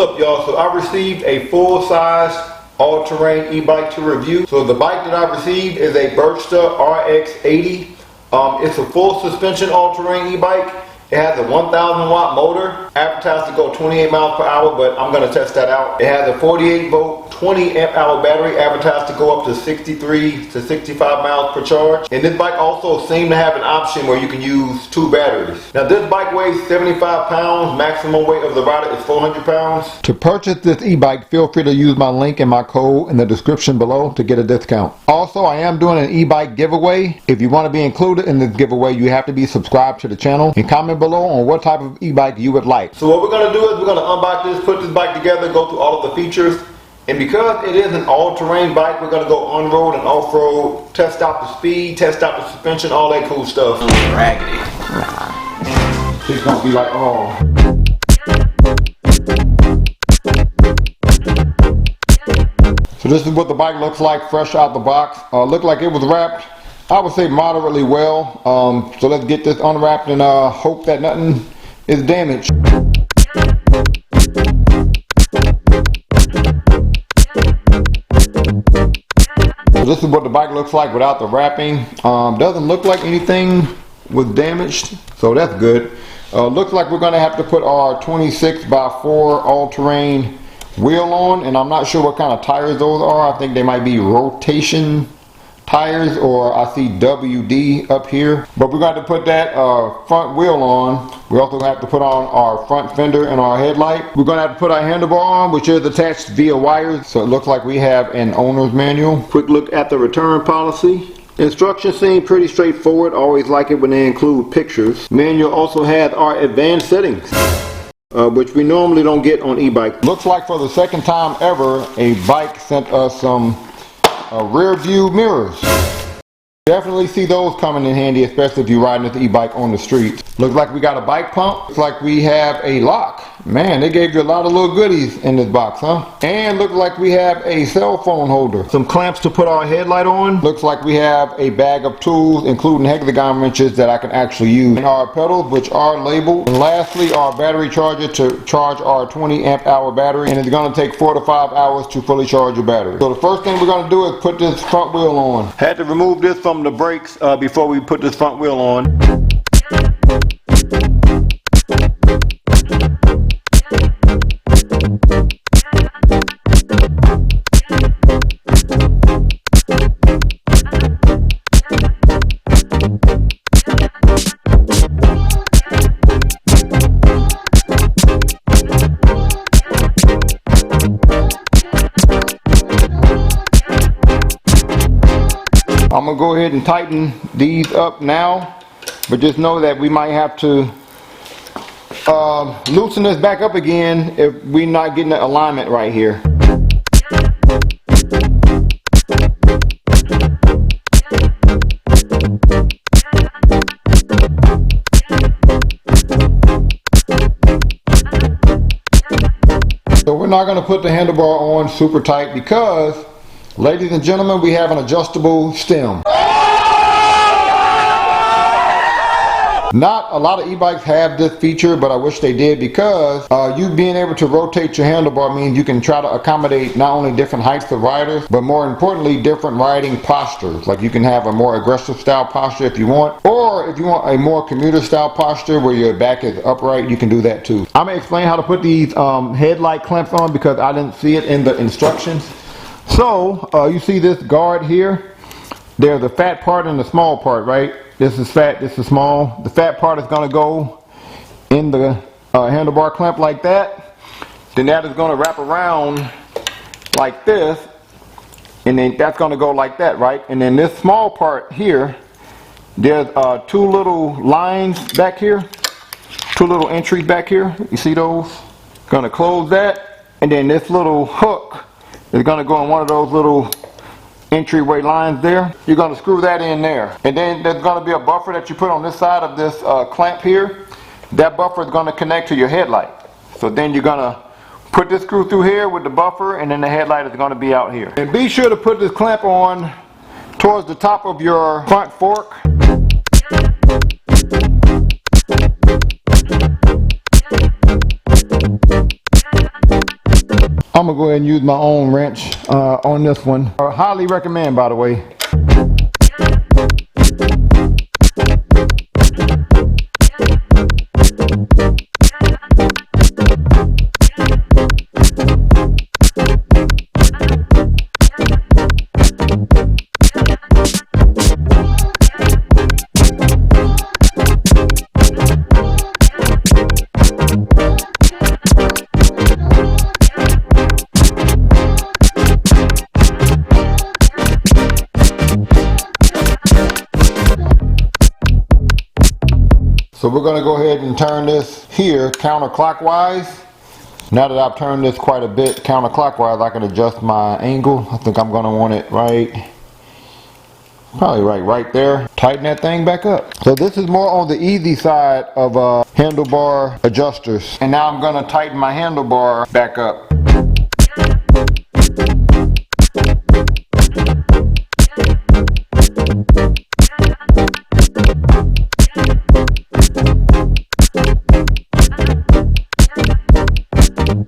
up, y'all? So I received a full-size all-terrain e-bike to review. So the bike that I received is a Burchda RX80. It's a full suspension all-terrain e-bike. It has a 1,000 watt motor, advertised to go 28 miles per hour, but I'm going to test that out. It has a 48 volt, 20 amp hour battery, advertised to go up to 63 to 65 miles per charge. And this bike also seems to have an option where you can use 2 batteries. Now this bike weighs 75 pounds, maximum weight of the rider is 400 pounds. To purchase this e-bike, feel free to use my link and my code in the description below to get a discount. Also, I am doing an e-bike giveaway. If you want to be included in this giveaway, you have to be subscribed to the channel and comment below on what type of e-bike you would like. So what we're going to do is we're going to unbox this, put this bike together, go through all of the features, and because it is an all-terrain bike, we're going to go on-road and off-road, test out the speed, test out the suspension, all that cool stuff. Raggedy. She's going to be like, oh. So this is what the bike looks like fresh out the box. Looked like it was wrapped, I would say moderately well. So let's get this unwrapped and hope that nothing is damaged. So this is what the bike looks like without the wrapping. Doesn't look like anything was damaged, so that's good. Looks like we're going to have to put our 26 by 4 all-terrain wheel on, and I'm not sure what kind of tires those are. I think they might be rotation tires, or I see WD up here, but we're going to put that front wheel on. We also have to put on our front fender and our headlight. We're going to have to put our handlebar on, which is attached via wires, so it looks like we have an owner's manual. Quick look at the return policy. Instructions seem pretty straightforward. Always like it when they include pictures. Manual also has our advanced settings, which we normally don't get on e-bike. Looks like for the second time ever, a bike sent us some rear view mirrors. Definitely see those coming in handy, especially if you're riding the e-bike on the street. Looks like we got a bike pump. Looks like we have a lock. Man, they gave you a lot of little goodies in this box, huh? And looks like we have a cell phone holder. Some clamps to put our headlight on. Looks like we have a bag of tools, including hexagon wrenches that I can actually use. And our pedals, which are labeled. And lastly, our battery charger to charge our 20 amp hour battery. And it's going to take 4 to 5 hours to fully charge your battery. So the first thing we're going to do is put this front wheel on. Had to remove this from the brakes before we put this front wheel on. I'm going to go ahead and tighten these up now, but just know that we might have to loosen this back up again if we're not getting the alignment right here. So we're not going to put the handlebar on super tight because, ladies and gentlemen, we have an adjustable stem. Not a lot of e-bikes have this feature, but I wish they did, because you being able to rotate your handlebar means you can try to accommodate not only different heights of riders, but more importantly, different riding postures. Like you can have a more aggressive style posture if you want, or if you want a more commuter style posture where your back is upright, you can do that too. I'm going to explain how to put these headlight clamps on because I didn't see it in the instructions. So you see this guard here. There's the fat part and the small part, right? This is fat, this is small. The fat part is going to go in the handlebar clamp like that. Then that is going to wrap around like this, and then that's going to go like that, right? And then this small part here, there's 2 little lines back here, 2 little entries back here. You see those? Going to close that, and then this little hook is going to go in one of those little entryway lines there. You're going to screw that in there, and then there's going to be a buffer that you put on this side of this clamp here. That buffer is going to connect to your headlight. So then you're going to put this screw through here with the buffer, and then the headlight is going to be out here. And be sure to put this clamp on towards the top of your front fork. I'm gonna go ahead and use my own wrench on this one. I highly recommend, by the way. So we're going to go ahead and turn this here counterclockwise. Now that I've turned this quite a bit counterclockwise, I can adjust my angle. I think I'm going to want it probably right there. Tighten that thing back up. So this is more on the easy side of handlebar adjusters. And now I'm going to tighten my handlebar back up.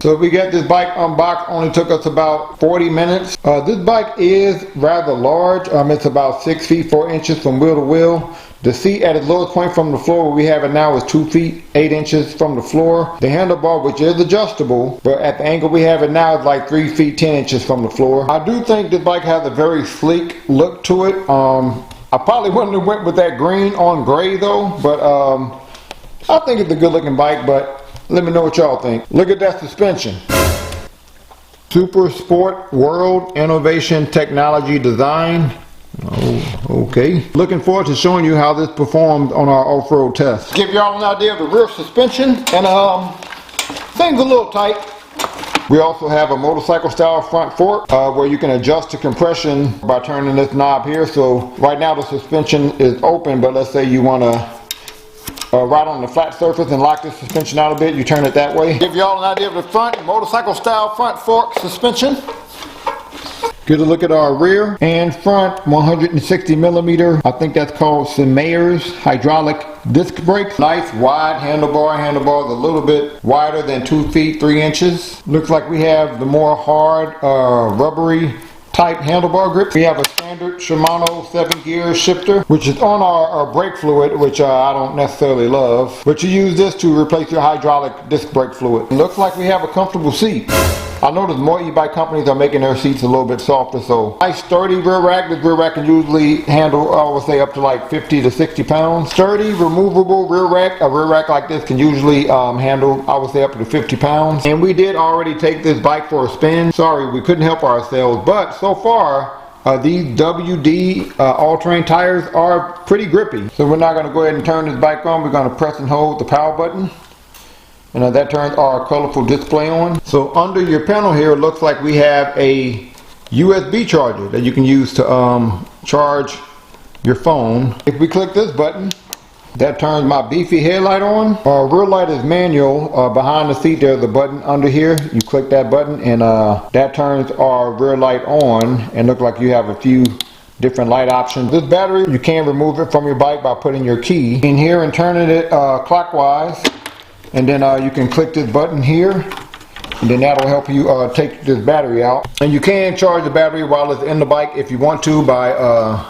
So we got this bike unboxed, only took us about 40 minutes. This bike is rather large. It's about 6 feet 4 inches from wheel to wheel. The seat at its lowest point from the floor where we have it now is 2 feet 8 inches from the floor. The handlebar, which is adjustable, but at the angle we have it now is like 3 feet 10 inches from the floor. I do think this bike has a very sleek look to it. I probably wouldn't have went with that green on gray though, but I think it's a good looking bike, but let me know what y'all think. Look at that suspension. Super Sport World Innovation Technology Design. Oh, okay. Looking forward to showing you how this performed on our off-road test. Give y'all an idea of the rear suspension, and things a little tight. We also have a motorcycle style front fork where you can adjust the compression by turning this knob here. So right now the suspension is open, but let's say you want to ride on the flat surface and lock the suspension out a bit, you turn it that way. Give y'all an idea of the front motorcycle style front fork suspension. Get a look at our rear and front 160 millimeter, I think that's called Simeyer's hydraulic disc brakes. Nice wide handlebar. Handlebar is a little bit wider than 2 feet 3 inches. Looks like we have the more hard rubbery type handlebar grip. We have a standard Shimano 7-gear shifter, which is on our brake fluid, which I don't necessarily love, but you use this to replace your hydraulic disc brake fluid. It looks like we have a comfortable seat. I noticed more e-bike companies are making their seats a little bit softer, so nice sturdy rear rack. This rear rack can usually handle, I would say, up to like 50 to 60 pounds. Sturdy, removable rear rack. A rear rack like this can usually handle, I would say, up to 50 pounds. And we did already take this bike for a spin. Sorry, we couldn't help ourselves, but so far, these WD all-terrain tires are pretty grippy. So we're now going to go ahead and turn this bike on. We're going to press and hold the power button. And that turns our colorful display on. So under your panel here, it looks like we have a USB charger that you can use to charge your phone. If we click this button, that turns my beefy headlight on. Our rear light is manual. Behind the seat there's a button under here. You click that button and that turns our rear light on, and look like you have a few different light options. This battery, you can remove it from your bike by putting your key in here and turning it clockwise. And then you can click this button here, and then that'll help you take this battery out. And you can charge the battery while it's in the bike if you want to by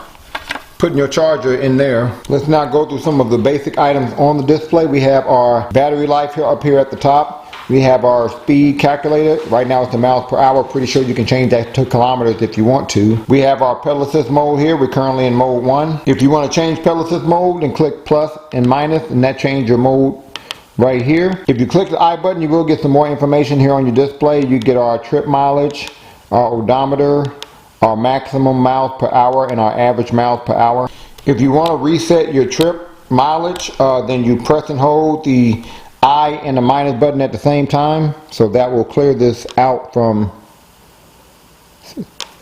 putting your charger in there. Let's now go through some of the basic items on the display. We have our battery life here up here at the top. We have our speed calculator. Right now it's the miles per hour. Pretty sure you can change that to kilometers if you want to. We have our pedal assist mode here. We're currently in mode 1. If you want to change pedal assist mode, then click plus and minus, and that changes your mode right here. If you click the I button, you will get some more information here on your display. You get our trip mileage, our odometer, our maximum miles per hour, and our average miles per hour. If you want to reset your trip mileage, then you press and hold the I and the minus button at the same time. So that will clear this out from,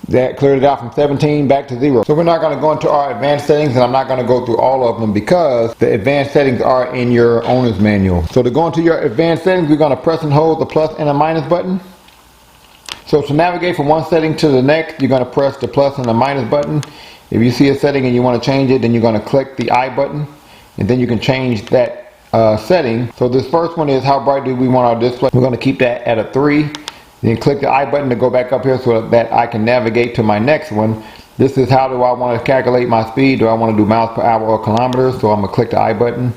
that cleared it out from 17 back to 0. So we're not going to go into our advanced settings, and I'm not going to go through all of them because the advanced settings are in your owner's manual. So to go into your advanced settings, we're going to press and hold the plus and the minus button. So to navigate from one setting to the next, you're going to press the plus and the minus button. If you see a setting and you want to change it, then you're going to click the I button, and then you can change that setting. So this first one is how bright do we want our display. We're going to keep that at a 3. Then click the I button to go back up here so that I can navigate to my next one. This is how do I want to calculate my speed. Do I want to do miles per hour or kilometers? So I'm going to click the I button.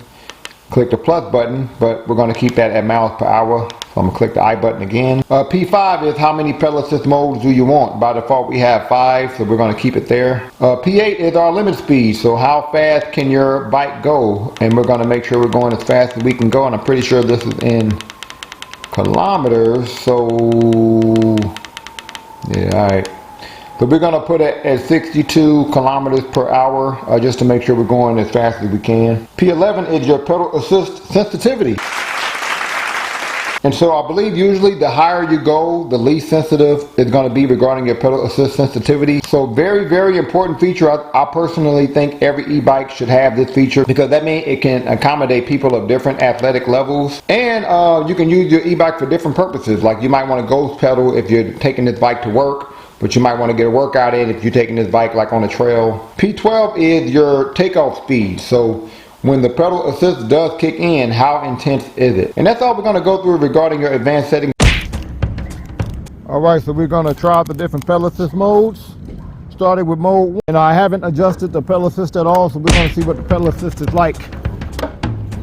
Click the plus button, but we're going to keep that at miles per hour. So I'm going to click the I button again. P5 is how many pedal assist modes do you want. By default we have 5, so we're going to keep it there. P8 is our limit speed, so how fast can your bike go? And we're going to make sure we're going as fast as we can go, and I'm pretty sure this is in kilometers, so yeah, alright. So we're going to put it at 62 kilometers per hour just to make sure we're going as fast as we can. P11 is your pedal assist sensitivity. And so I believe usually the higher you go, the least sensitive it's going to be regarding your pedal assist sensitivity. So very, very important feature. I personally think every e-bike should have this feature because that means it can accommodate people of different athletic levels. And you can use your e-bike for different purposes. Like you might want to ghost pedal if you're taking this bike to work, but you might want to get a workout in if you're taking this bike like on a trail. P12 is your takeoff speed. So when the pedal assist does kick in, how intense is it? And that's all we're going to go through regarding your advanced settings. Alright, so we're going to try out the different pedal assist modes. Starting with mode 1. And I haven't adjusted the pedal assist at all, so we're going to see what the pedal assist is like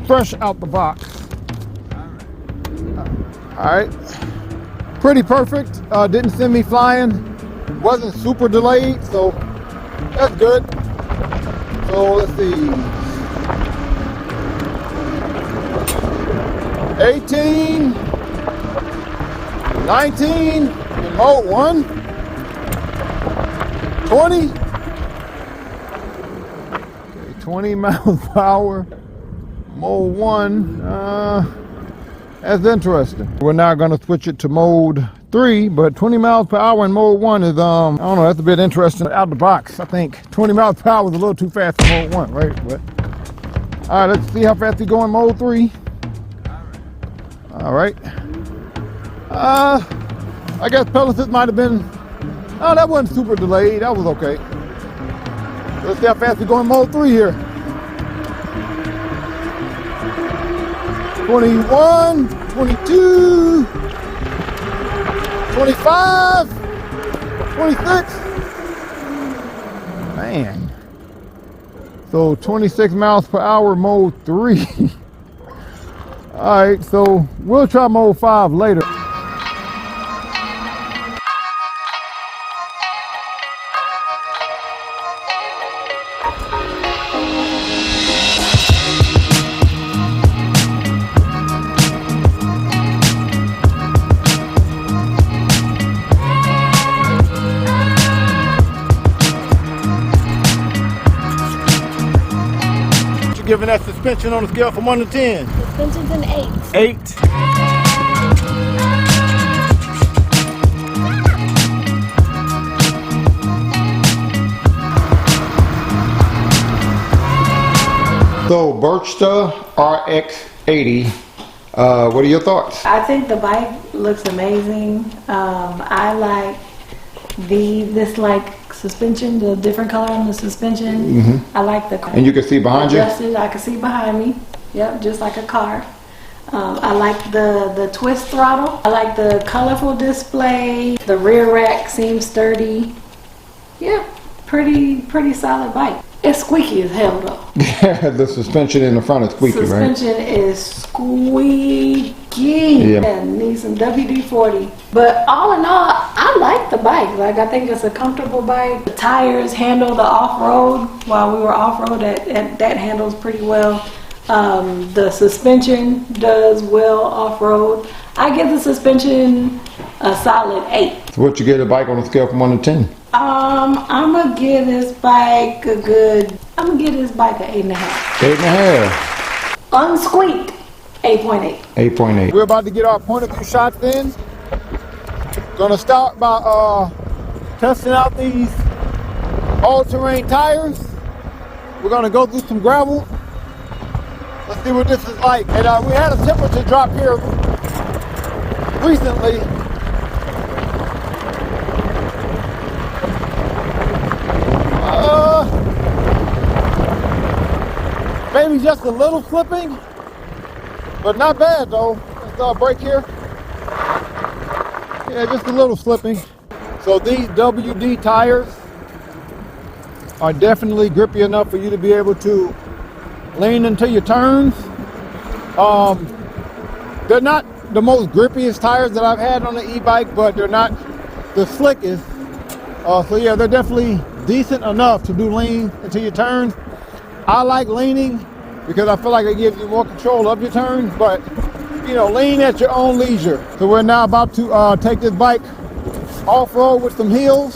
fresh out the box. Alright. Pretty perfect. Didn't send me flying. Wasn't super delayed, so that's good. So let's see. 18, 19 in mode 1, 20, okay, 20 miles per hour, mode 1, that's interesting. We're now going to switch it to mode 3, but 20 miles per hour in mode 1 is, I don't know, that's a bit interesting out of the box. I think 20 miles per hour is a little too fast for mode 1, right? But, all right, let's see how fast we go in mode 3. All right. I guess pedal assist might have been, oh, that wasn't super delayed. That was okay. Let's see how fast we go in mode 3 here. 21, 22, 25, 26. Man. So 26 miles per hour, mode 3. Alright, so we'll try mode 5 later. Giving that suspension on a scale from 1 to 10? Suspension's an 8. 8. So Burchda RX80, what are your thoughts? I think the bike looks amazing. I like this suspension, the different color on the suspension. Mm-hmm. I like the and you can see behind adjusted, you? I can see behind me. Yep, just like a car. I like the twist throttle. I like the colorful display. The rear rack seems sturdy. Yeah, pretty solid bike. It's squeaky as hell though. Yeah, the suspension in the front is squeaky, right? Suspension is squeaky. Yeah. And needs some WD-40. But all in all, I like the bike. Like, I think it's a comfortable bike. The tires handle the off-road. While we were off-road, that handles pretty well. The suspension does well off-road. I give the suspension a solid 8. So what you give the bike on a scale from 1 to 10? I'm gonna give this bike a good, I'm gonna give this bike an 8.5. 8.5. Unsqueaked, 8.8. 8.8. We're about to get our point of view shots in. Gonna start by testing out these all-terrain tires. We're gonna go through some gravel. Let's see what this is like. And we had a temperature drop here recently. Maybe just a little flipping, but not bad though. Let's brake here. Yeah, just a little slipping. So these WD tires are definitely grippy enough for you to be able to lean into your turns. They're not the most grippiest tires that I've had on the e-bike, but they're not the slickest. So yeah, they're definitely decent enough to do lean into your turns. I like leaning because I feel like it gives you more control of your turns, but you know, lean at your own leisure. So we're now about to take this bike off-road with some heels.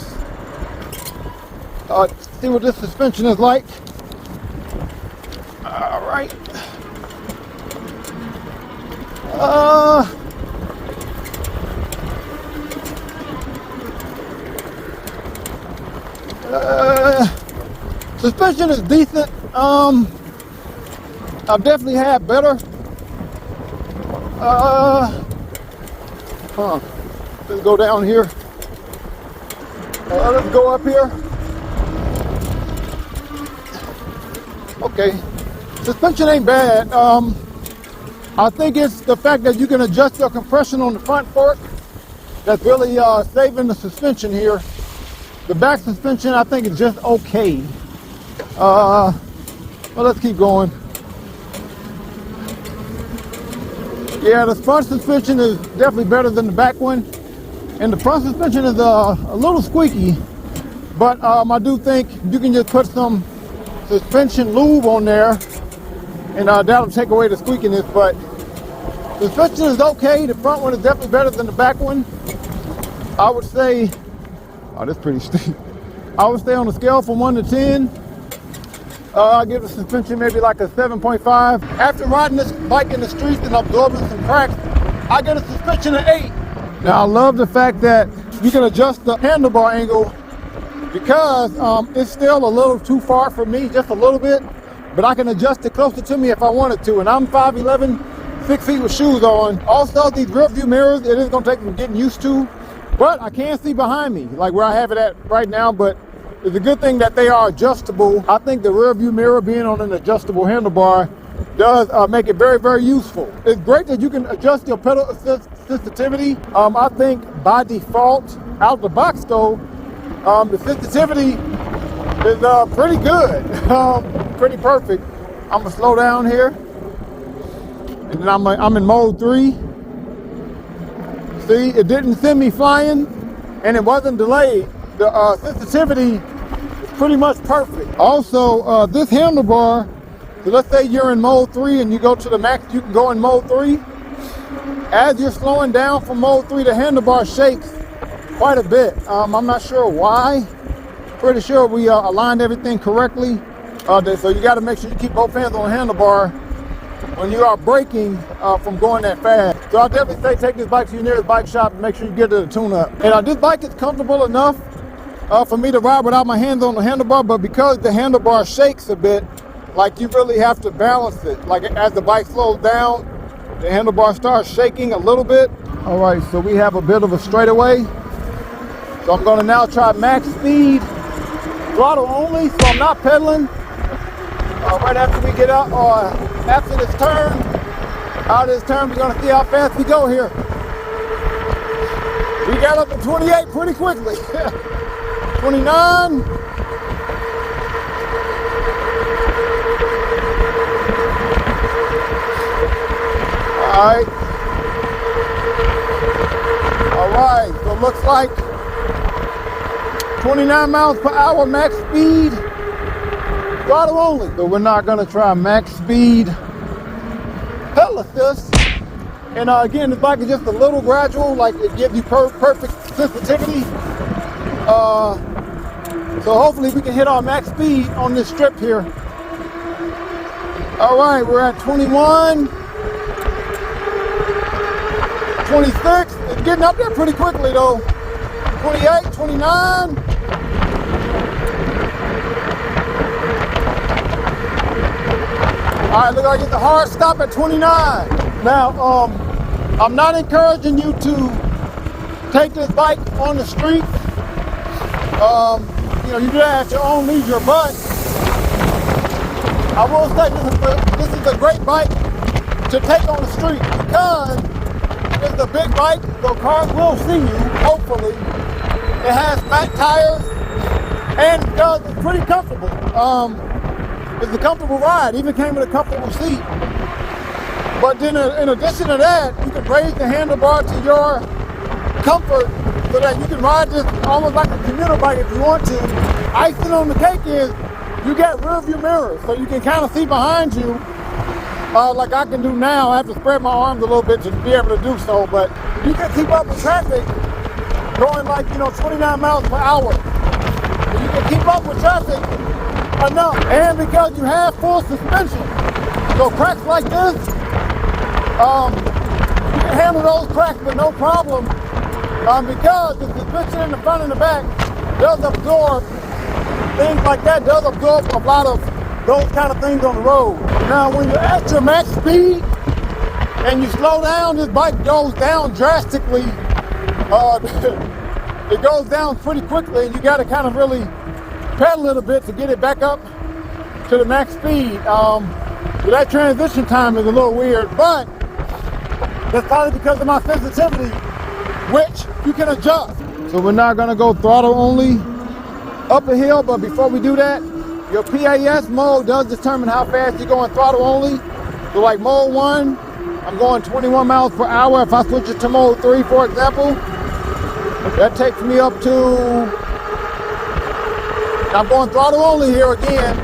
See what this suspension is like. All right. Suspension is decent. I've definitely had better. Let's go down here. Let's go up here. Okay, suspension ain't bad. I think it's the fact that you can adjust your compression on the front fork that's really saving the suspension here. The back suspension, I think, is just okay. Well, let's keep going. Yeah, the front suspension is definitely better than the back one. And the front suspension is a little squeaky, but I do think you can just put some suspension lube on there and that'll take away the squeakiness. But the suspension is okay. The front one is definitely better than the back one. I would say, oh, that's pretty steep. I would say on a scale from 1 to 10, I give the suspension maybe like a 7.5. After riding this bike in the streets and absorbing some cracks, I get a suspension of 8. Now I love the fact that you can adjust the handlebar angle because it's still a little too far for me, just a little bit, but I can adjust it closer to me if I wanted to. And I'm 5'11", 6 feet with shoes on. Also, these rear view mirrors, it is gonna take some getting used to, but I can see behind me, like where I have it at right now, but it's a good thing that they are adjustable. I think the rear view mirror being on an adjustable handlebar does make it very, very useful. It's great that you can adjust your pedal assist sensitivity. I think by default, out the box though, the sensitivity is pretty good, pretty perfect. I'm gonna slow down here, and then I'm in mode 3. See, it didn't send me flying, and it wasn't delayed. The sensitivity is pretty much perfect. Also, this handlebar, so let's say you're in mode 3 and you go to the max, you can go in mode 3. As you're slowing down from mode 3, the handlebar shakes quite a bit. I'm not sure why. Pretty sure we aligned everything correctly. So you got to make sure you keep both hands on the handlebar when you are braking from going that fast. So I definitely say take this bike to your nearest bike shop and make sure you get it a tune-up. And this bike is comfortable enough for me to ride without my hands on the handlebar, but because the handlebar shakes a bit, like you really have to balance it. Like as the bike slows down, the handlebar starts shaking a little bit. All right, so we have a bit of a straightaway. So I'm gonna now try max speed, throttle only, so I'm not pedaling. Right after we get out, after this turn, out of this turn, we're gonna see how fast we go here. We got up to 28 pretty quickly. 29. All right, so it looks like 29 miles per hour max speed, throttle only. So we're not gonna try max speed pedal assist. And again, this bike is just a little gradual, like it gives you perfect sensitivity. So hopefully we can hit our max speed on this strip here. All right, we're at 21. 26, it's getting up there pretty quickly though. 28, 29. All right, look like it's a hard stop at 29. Now, I'm not encouraging you to take this bike on the street. You know, you do that at your own leisure, but I will say this is a great bike to take on the street because It's a big bike, so cars will see you, hopefully. It has fat tires, and it's pretty comfortable. It's a comfortable ride, even came with a comfortable seat. But then in addition to that, you can raise the handlebar to your comfort so that you can ride this almost like a commuter bike if you want to. Icing on the cake is you got rear view mirrors, so you can kind of see behind you. Like I can do now. I have to spread my arms a little bit to be able to do so, but you can keep up with traffic going like, 29 miles per hour. And you can keep up with traffic enough. And because you have full suspension, so cracks like this, you can handle those cracks with no problem, because the suspension in the front and the back does absorb things like that, does absorb a lot of those kind of things on the road. Now, when you're at your max speed and you slow down, this bike goes down drastically. It goes down pretty quickly, and you got to kind of really pedal a little bit to get it back up to the max speed. So that transition time is a little weird, but that's probably because of my sensitivity, which you can adjust. So we're now going to go throttle only up a hill, but before we do that, your PAS mode does determine how fast you're going throttle only. So like mode 1, I'm going 21 miles per hour. If I switch it to mode 3, for example, that takes me up to, I'm going throttle only here again.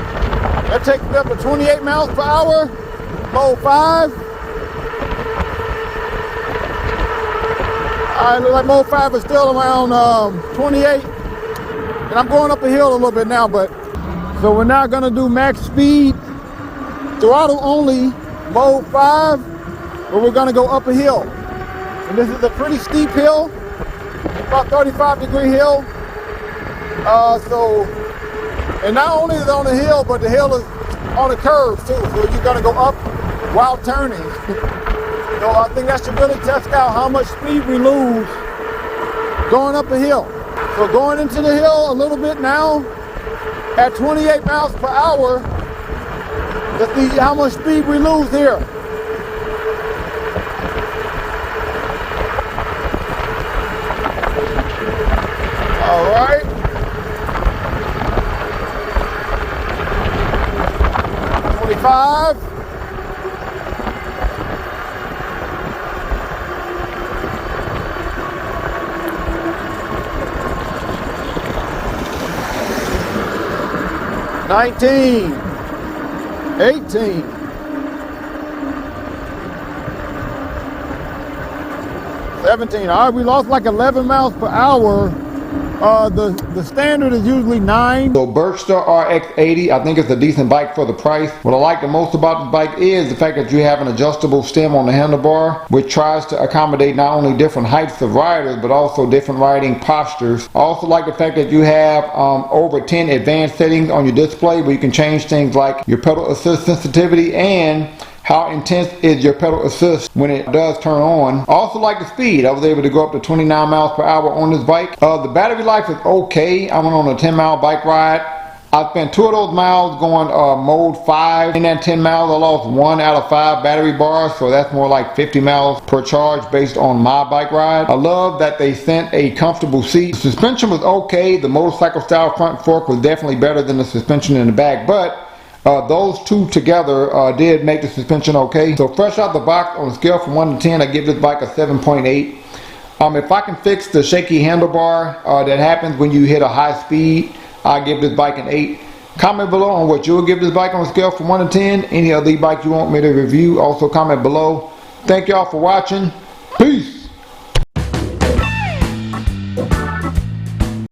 That takes me up to 28 miles per hour. Mode 5. All right, look like mode 5 is still around 28. And I'm going up a hill a little bit now, but so we're now gonna do max speed, throttle only, mode 5, but we're gonna go up a hill. And this is a pretty steep hill, about 35-degree hill. And not only is it on the hill, but the hill is on a curve too, so you're gonna go up while turning. So I think that should really test out how much speed we lose going up a hill. So going into the hill a little bit now, at 28 miles per hour, let's see how much speed we lose here. All right. 25. 19, 18, 17. All right, we lost like 11 miles per hour. The standard is usually 9. So Burchda RX80, I think it's a decent bike for the price. What I like the most about the bike is the fact that you have an adjustable stem on the handlebar, which tries to accommodate not only different heights of riders, but also different riding postures. I also like the fact that you have over 10 advanced settings on your display, where you can change things like your pedal assist sensitivity and how intense is your pedal assist when it does turn on. I also like the speed. I was able to go up to 29 miles per hour on this bike. The battery life is okay. I went on a 10-mile bike ride. I spent 2 of those miles going mode 5. In that 10 miles, I lost 1 out of 5 battery bars, so that's more like 50 miles per charge based on my bike ride. I love that they sent a comfortable seat. The suspension was okay. The motorcycle style front fork was definitely better than the suspension in the back, but those two together did make the suspension okay. So fresh out the box, on a scale from 1 to 10, I give this bike a 7.8. If I can fix the shaky handlebar that happens when you hit a high speed, I give this bike an 8. Comment below on what you would give this bike on a scale from 1 to 10. Any other e-bike you want me to review, also comment below. Thank y'all for watching. Peace.